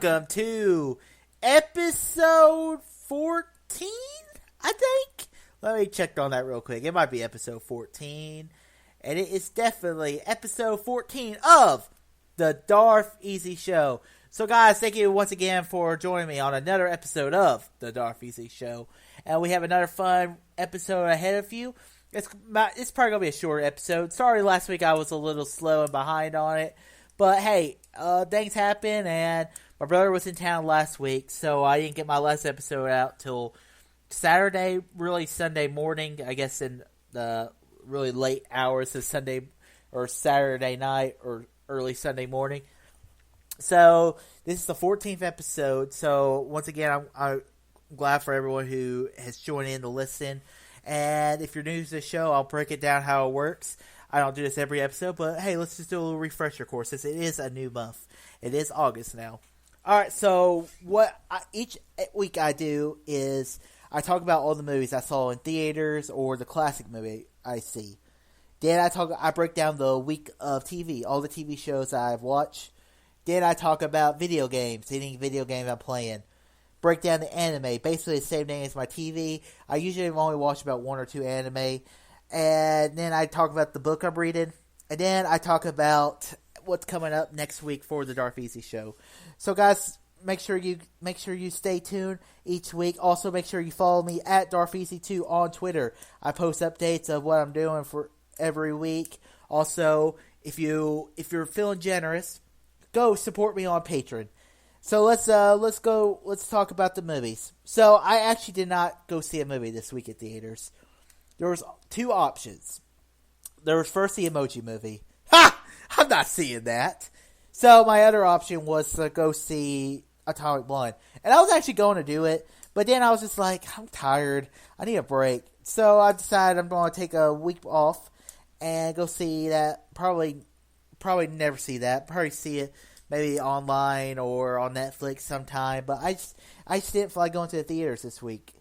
welcome to episode 14, I think. Let me check on that real quick. It might be episode 14. And it is definitely episode 14 of the Darth Easy Show. So guys, thank you once again for joining me on another episode of the Darth Easy Show. And we have another fun episode ahead of you. It's probably going to be a short episode. Sorry last week I was a little slow and behind on it. But hey, things happen, and my brother was in town last week, so I didn't get my last episode out till Saturday, really Sunday morning, I guess in the really late hours of Sunday or Saturday night or early Sunday morning. So this is the 14th episode, so once again, I'm glad for everyone who has joined in to listen. And if you're new to the show, I'll break it down how it works. I don't do this every episode, but hey, let's just do a little refresher course since it is a new month. It is August now. Alright, so each week I do is I talk about all the movies I saw in theaters or the classic movie I see. Then I break down the week of TV, all the TV shows I've watched. Then I talk about video games, any video game I'm playing. Break down the anime, basically the same thing as my TV. I usually only watch about one or two anime. And then I talk about the book I'm reading. And then I talk about what's coming up next week for the Darth Easy Show. So guys, make sure you stay tuned each week. Also make sure you follow me at DarthEasy2 on Twitter. I post updates of what I'm doing for every week. Also, if you're feeling generous, go support me on Patreon. So let's talk about the movies. So I actually did not go see a movie this week at theaters. There was two options. There was first the Emoji Movie. Ha! I'm not seeing that. So my other option was to go see Atomic Blonde. And I was actually going to do it, but then I was just like, I'm tired. I need a break. So I decided I'm going to take a week off and go see that. Probably never see that. Probably see it maybe online or on Netflix sometime. But I just didn't feel like going to the theaters this week.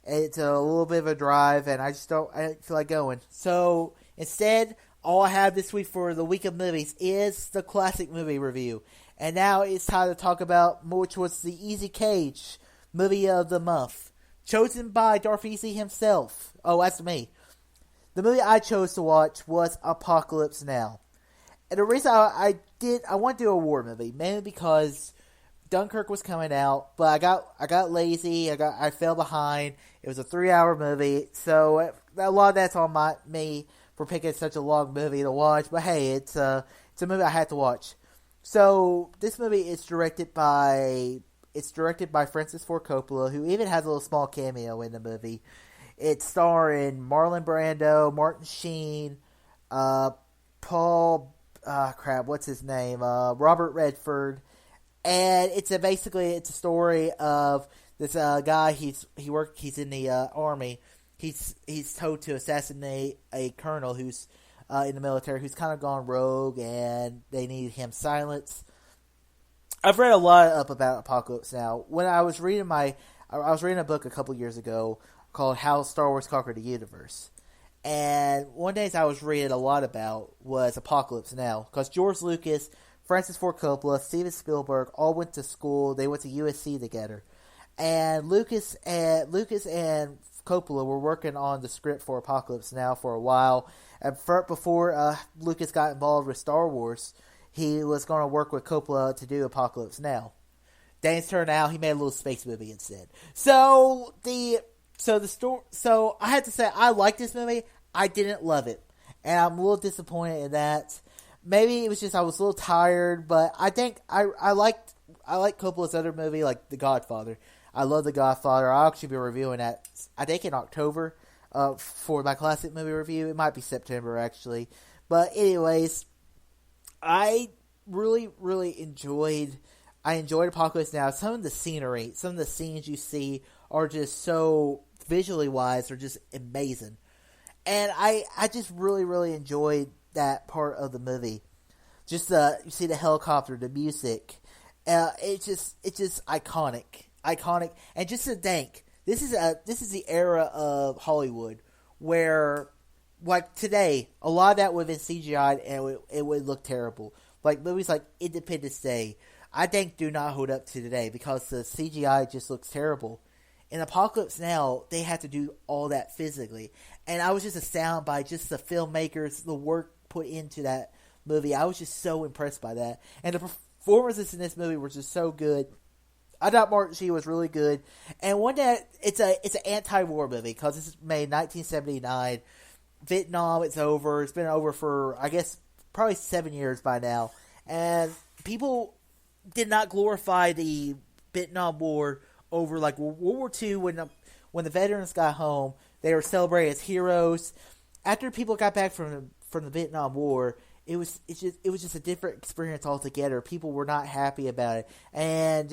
It's a little bit of a drive, and I didn't feel like going. So, instead, all I have this week for the week of movies is the classic movie review. And now it's time to talk about which was the Easy Cage movie of the month. Chosen by Darth Easy himself. Oh, that's me. The movie I chose to watch was Apocalypse Now. And the reason I want to do a war movie, mainly because Dunkirk was coming out, but I got lazy. I fell behind. It was a 3-hour movie, so a lot of that's on me for picking such a long movie to watch. But hey, it's a movie I had to watch. So this movie is directed by Francis Ford Coppola, who even has a little small cameo in the movie. It's starring Marlon Brando, Martin Sheen, what's his name? Robert Redford. And it's a story of this guy. He's in the army. He's told to assassinate a colonel who's in the military who's kind of gone rogue, and they need him silenced. I've read a lot up about Apocalypse Now. When I was reading a book a couple years ago called How Star Wars Conquered the Universe. And one day I was reading a lot about was Apocalypse Now, because George Lucas, Francis Ford Coppola, Steven Spielberg all went to school. They went to USC together, and Lucas and Coppola were working on the script for Apocalypse Now for a while. And before Lucas got involved with Star Wars, he was going to work with Coppola to do Apocalypse Now. Then it turned out he made a little space movie instead. So I had to say I liked this movie. I didn't love it, and I'm a little disappointed in that. Maybe it was just I was a little tired, but I think I like Coppola's other movie, like The Godfather. I love The Godfather. I'll actually be reviewing that, I think, in October for my classic movie review. It might be September, actually. But anyways, I really, really enjoyed Apocalypse Now. Some of the scenery, some of the scenes you see are just so, visually wise, are just amazing. And I just really, really enjoyed that part of the movie. Just you see the helicopter, the music. It's just iconic, and just to think, this is the era of Hollywood where, like today, a lot of that would have been CGI'd and it would look terrible. Like movies like Independence Day, I think do not hold up to today because the CGI just looks terrible. In Apocalypse Now, they have to do all that physically. And I was just astounded by just the filmmakers, the work put into that movie. I was just so impressed by that. And the performances in this movie were just so good. I thought Martin Sheen was really good. And one that it's an anti-war movie because it's made in 1979. Vietnam, it's over. It's been over for, I guess, probably 7 years by now. And people did not glorify the Vietnam War over like World War II when the veterans got home. They were celebrated as heroes. After people got back from the Vietnam War, it was just a different experience altogether. People were not happy about it, and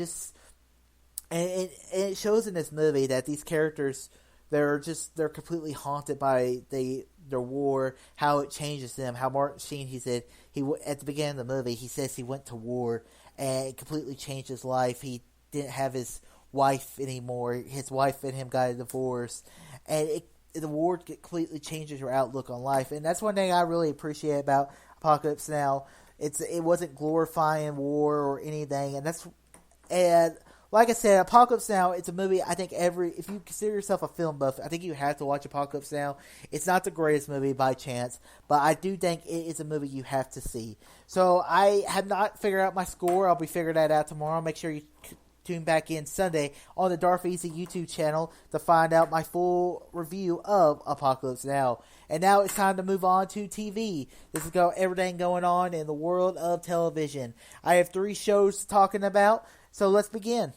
it shows in this movie that these characters they're completely haunted by their war, how it changes them. How Martin Sheen, he said at the beginning of the movie, he says he went to war and it completely changed his life. He didn't have his wife anymore. His wife and him got a divorce, and the war completely changes your outlook on life. And that's one thing I really appreciate about Apocalypse Now. It wasn't glorifying war or anything, and like I said, Apocalypse Now, it's a movie I think if you consider yourself a film buff, I think you have to watch Apocalypse Now. It's not the greatest movie by chance, but I do think it is a movie you have to see. So I have not figured out my score. I'll be figuring that out tomorrow. Make sure you tune back in Sunday on the Darth Easy YouTube channel to find out my full review of Apocalypse Now. And now it's time to move on to TV. This is everything going on in the world of television. I have 3 shows talking about, so let's begin.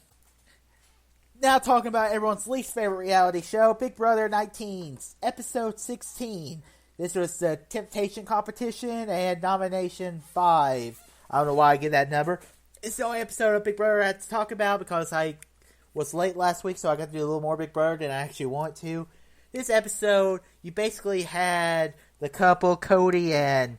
Now talking about everyone's least favorite reality show, Big Brother 19, episode 16. This was the Temptation competition and nomination 5. I don't know why I get that number. It's the only episode of Big Brother I had to talk about because I was late last week, so I got to do a little more Big Brother than I actually want to. This episode, you basically had the couple, Cody and...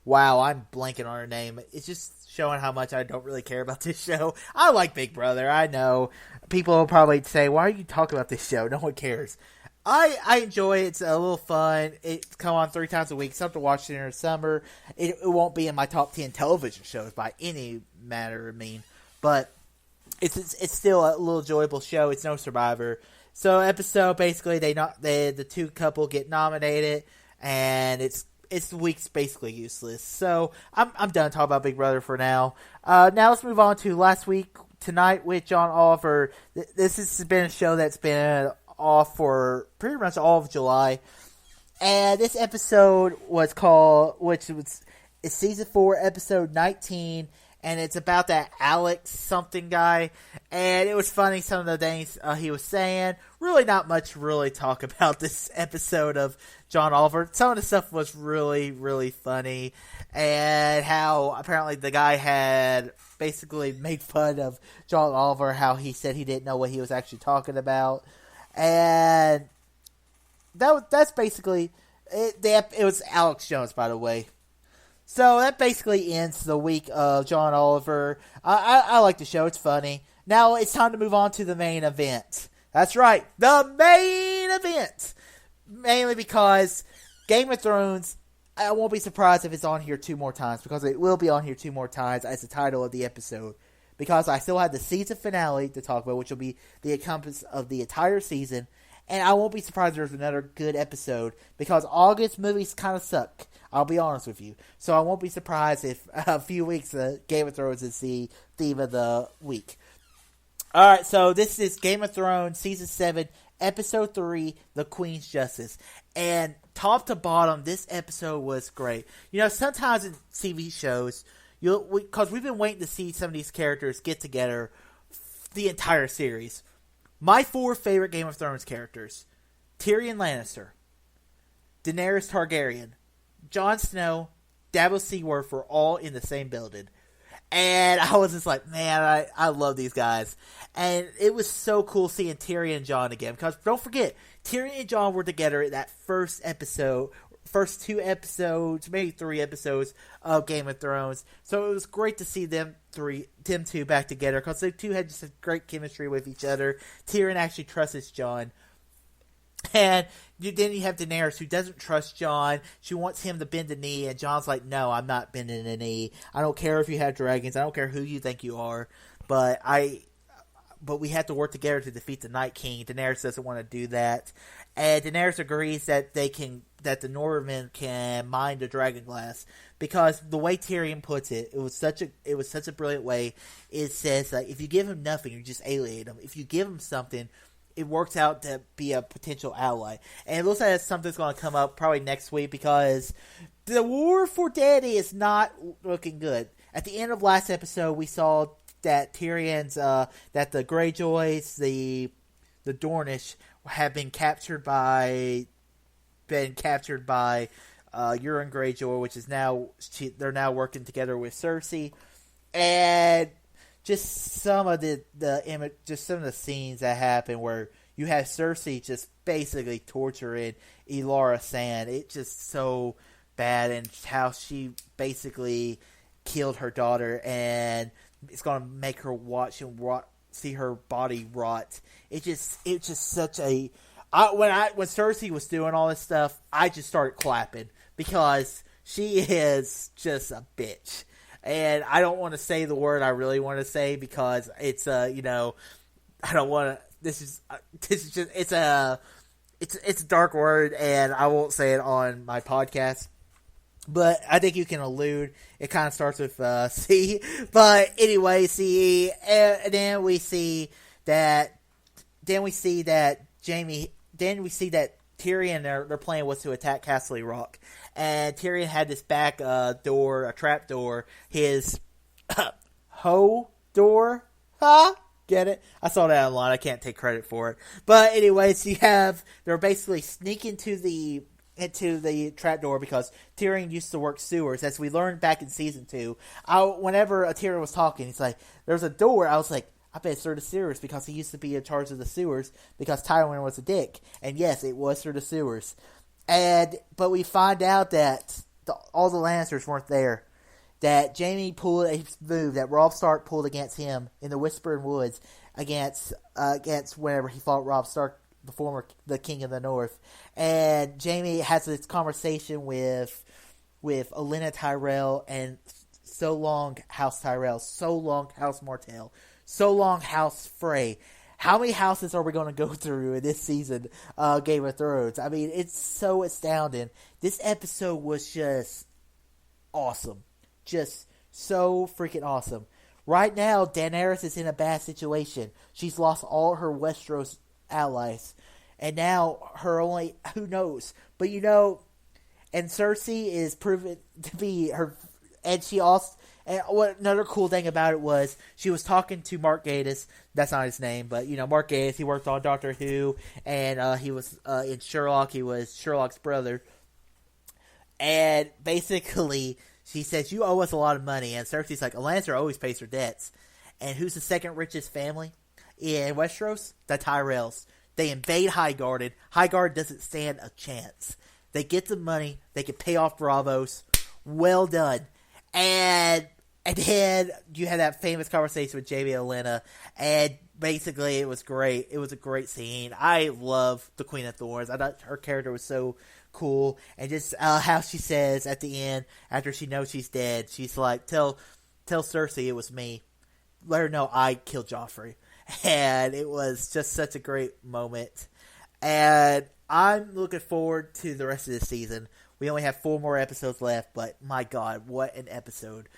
Wow, I'm blanking on her name. It's just showing how much I don't really care about this show. I like Big Brother, I know. People will probably say, why are you talking about this show? No one cares. I enjoy it. It's a little fun. It's come on 3 times a week. Something to watch during the summer. It won't be in my top 10 television shows by any matter of mean. But it's still a little enjoyable show. It's no Survivor. So episode, basically, the 2 couple get nominated. And the week's basically useless. So I'm done talking about Big Brother for now. Now let's move on to last week tonight with John Oliver. This has been a show that's been off for pretty much all of July, and this episode was called, it's season 4, episode 19, and it's about that Alex something guy, and it was funny, some of the things he was saying. Really not much really talk about this episode of John Oliver. Some of the stuff was really, really funny, and how apparently the guy had basically made fun of John Oliver, how he said he didn't know what he was actually talking about. And that's basically it. It was Alex Jones, by the way. So that basically ends the week of John Oliver. I like the show. It's funny. Now it's time to move on to the main event. That's right, the main event. Mainly because Game of Thrones, I won't be surprised if it's on here 2 more times, because it will be on here 2 more times as the title of the episode. Because I still have the season finale to talk about, which will be the encompass of the entire season. And I won't be surprised if there's another good episode, because August movies kind of suck. I'll be honest with you. So I won't be surprised if a few weeks Game of Thrones is the theme of the week. Alright, so this is Game of Thrones Season 7, Episode 3, The Queen's Justice. And top to bottom, this episode was great. You know, sometimes in TV shows, because we've been waiting to see some of these characters get together the entire series. My 4 favorite Game of Thrones characters: Tyrion Lannister, Daenerys Targaryen, Jon Snow, Davos Seaworth were all in the same building. And I was just like, man, I love these guys. And it was so cool seeing Tyrion and Jon again. Because don't forget, Tyrion and Jon were together in that first 2 episodes, maybe 3 episodes of Game of Thrones. So it was great to see them 2 back together, because they 2 had just a great chemistry with each other. Tyrion actually trusts Jon. And then you have Daenerys, who doesn't trust Jon. She wants him to bend the knee, and Jon's like, no, I'm not bending the knee. I don't care if you have dragons. I don't care who you think you are. But we have to work together to defeat the Night King. Daenerys doesn't want to do that. And Daenerys agrees that that the Northmen can mine the dragon glass. Because the way Tyrion puts it, it was such a brilliant way. It says, like, if you give him nothing, you just alienate him. If you give him something, it works out to be a potential ally. And it looks like that's something that's going to come up probably next week, because the war for Dany is not looking good. At the end of last episode, we saw that Tyrion's, that the Greyjoys, the Dornish, have been captured by Euron Greyjoy, which is they're now working together with Cersei. And just some of the scenes that happen where you have Cersei just basically torturing Elara Sand. It's just so bad, and how she basically killed her daughter, and it's going to make her see her body rot. It's just such a... when Cersei was doing all this stuff, I just started clapping, because she is just a bitch. And I don't want to say the word I really want to say, because it's I don't want to. This is just it's a dark word, and I won't say it on my podcast. But I think you can allude. It kind of starts with C. But anyway, C. And then we see that. Then we see that Tyrion, their plan was to attack Castle Rock. And Tyrion had this back door, a trap door, his hoe door. Huh? Get it? I saw that online. I can't take credit for it. But anyways, they're basically sneaking into the trapdoor, because Tyrion used to work sewers, as we learned back in season 2. Whenever Tyrion was talking, he's like, there's a door. I was like, I bet it's Sir the Sewers, because he used to be in charge of the sewers, because Tywin was a dick. And yes, it was Sir the Sewers. But we find out that all the Lannisters weren't there. That Jaime pulled a move that Robb Stark pulled against him in the Whispering Woods against whenever he fought Robb Stark, the King of the North. And Jaime has this conversation with Olenna Tyrell, and so long House Tyrell, so long House Martell, so long House Frey. How many houses are we going to go through in this season of Game of Thrones? I mean, it's so astounding. This episode was just awesome. Just so freaking awesome. Right now, Daenerys is in a bad situation. She's lost all her Westeros allies. And now who knows? But and Cersei is proven to be her, and she also... And what another cool thing about it was, she was talking to Mark Gatiss. That's not his name, but Mark Gatiss. He worked on Doctor Who, and he was in Sherlock. He was Sherlock's brother. And basically, she says, "You owe us a lot of money." And Cersei's like, "A Lannister always pays her debts." And who's the second richest family in Westeros? The Tyrells. They invade Highgarden. Highgarden doesn't stand a chance. They get the money. They can pay off Braavos. Well done. And then you had that famous conversation with Jaime and Olenna, and basically it was great. It was a great scene. I love the Queen of Thorns. I thought her character was so cool, and just how she says at the end, after she knows she's dead, she's like, tell Cersei it was me. Let her know I killed Joffrey. And it was just such a great moment. And I'm looking forward to the rest of this season. We only have 4 more episodes left, but my God, what an episode.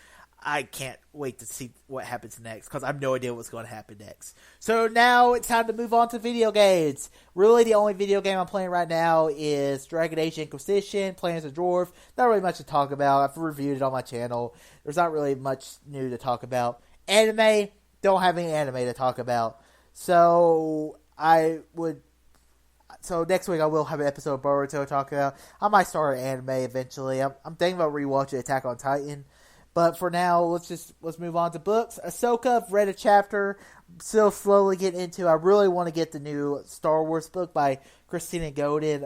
I can't wait to see what happens next, because I have no idea what's going to happen next. So now it's time to move on to video games. Really, the only video game I'm playing right now is Dragon Age Inquisition, playing as a dwarf. Not really much to talk about. I've reviewed it on my channel. There's not really much new to talk about. Anime, don't have any anime to talk about. So next week I will have an episode of Boruto to talk about. I might start an anime eventually. I'm thinking about rewatching Attack on Titan. But for now, let's move on to books. Ahsoka, I've read a chapter. Still slowly getting into. I really want to get the new Star Wars book by Christina Godin.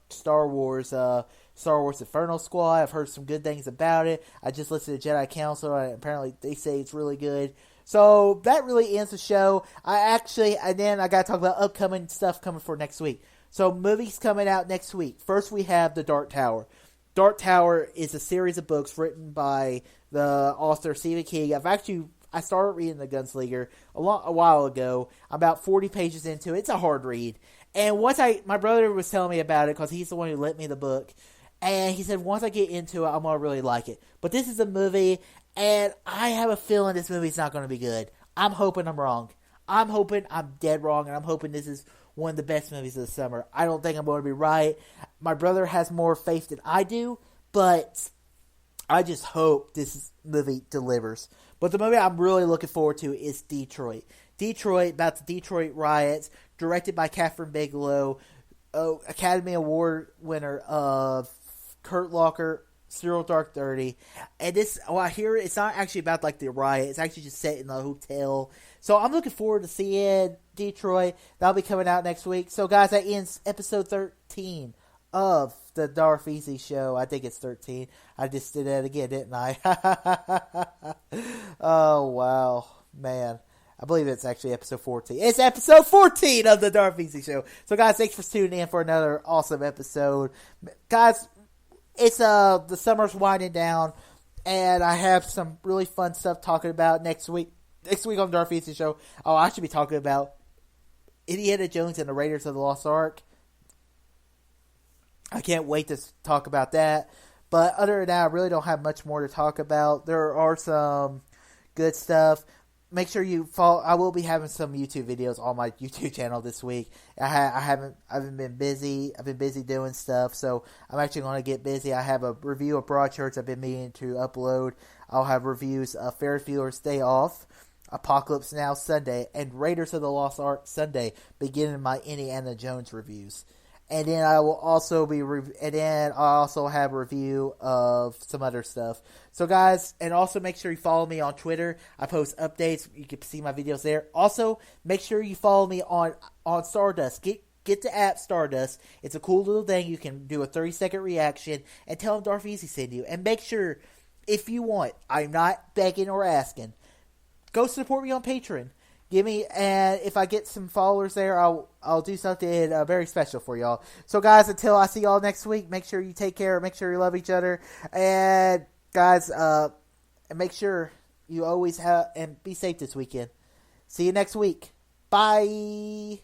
Star Wars Inferno Squad. I've heard some good things about it. I just listened to Jedi Council, and apparently they say it's really good. So that really ends the show. And then I got to talk about upcoming stuff coming for next week. So movies coming out next week. First, we have The Dark Tower. Dark Tower is a series of books written by the author Stephen King. I started reading The Gunslinger a while ago. I'm about 40 pages into it. It's a hard read. And my brother was telling me about it because he's the one who lent me the book. And he said, once I get into it, I'm going to really like it. But this is a movie, and I have a feeling this movie's not going to be good. I'm hoping I'm wrong. I'm hoping I'm dead wrong, and I'm hoping this is one of the best movies of the summer. I don't think I'm going to be right. My brother has more faith than I do, but I just hope this movie delivers. But the movie I'm really looking forward to is Detroit. Detroit, about the Detroit riots, directed by Catherine Bigelow, Academy Award winner of Kurt Locker, Cyril Dark 30. And this, I hear it's not actually about like the riot. It's actually just set in a hotel. So I'm looking forward to seeing Detroit. That'll be coming out next week. So guys, that ends episode 13 of the Darth Easy Show. I think it's 13. I just did that again, didn't I? Oh, wow. Man. I believe it's actually episode 14. It's episode 14 of the Darth Easy Show. So guys, thanks for tuning in for another awesome episode. Guys, it's the summer's winding down, and I have some really fun stuff talking about next week. Next week on the Darth Easy Show, I'll actually be talking about Indiana Jones and the Raiders of the Lost Ark. I can't wait to talk about that. But other than that, I really don't have much more to talk about. There are some good stuff. Make sure you follow. I will be having some YouTube videos on my YouTube channel this week. I've been busy. I've been busy doing stuff, so I'm actually going to get busy. I have a review of Broadchurch I've been meaning to upload. I'll have reviews of Ferris Bueller's Day Off, Apocalypse Now Sunday, and Raiders of the Lost Ark Sunday, beginning my Indiana Jones reviews. And then I will also I'll also have a review of some other stuff. So guys, and also make sure you follow me on Twitter. I post updates. You can see my videos there. Also, make sure you follow me on Stardust. Get the app Stardust. It's a cool little thing. You can do a 30-second reaction and tell them Darth Easy sent you. And make sure, if you want, I'm not begging or asking, go support me on Patreon. And if I get some followers there, I'll do something very special for y'all. So guys, until I see y'all next week, make sure you take care, make sure you love each other, and guys, and make sure you always and be safe this weekend. See you next week. Bye.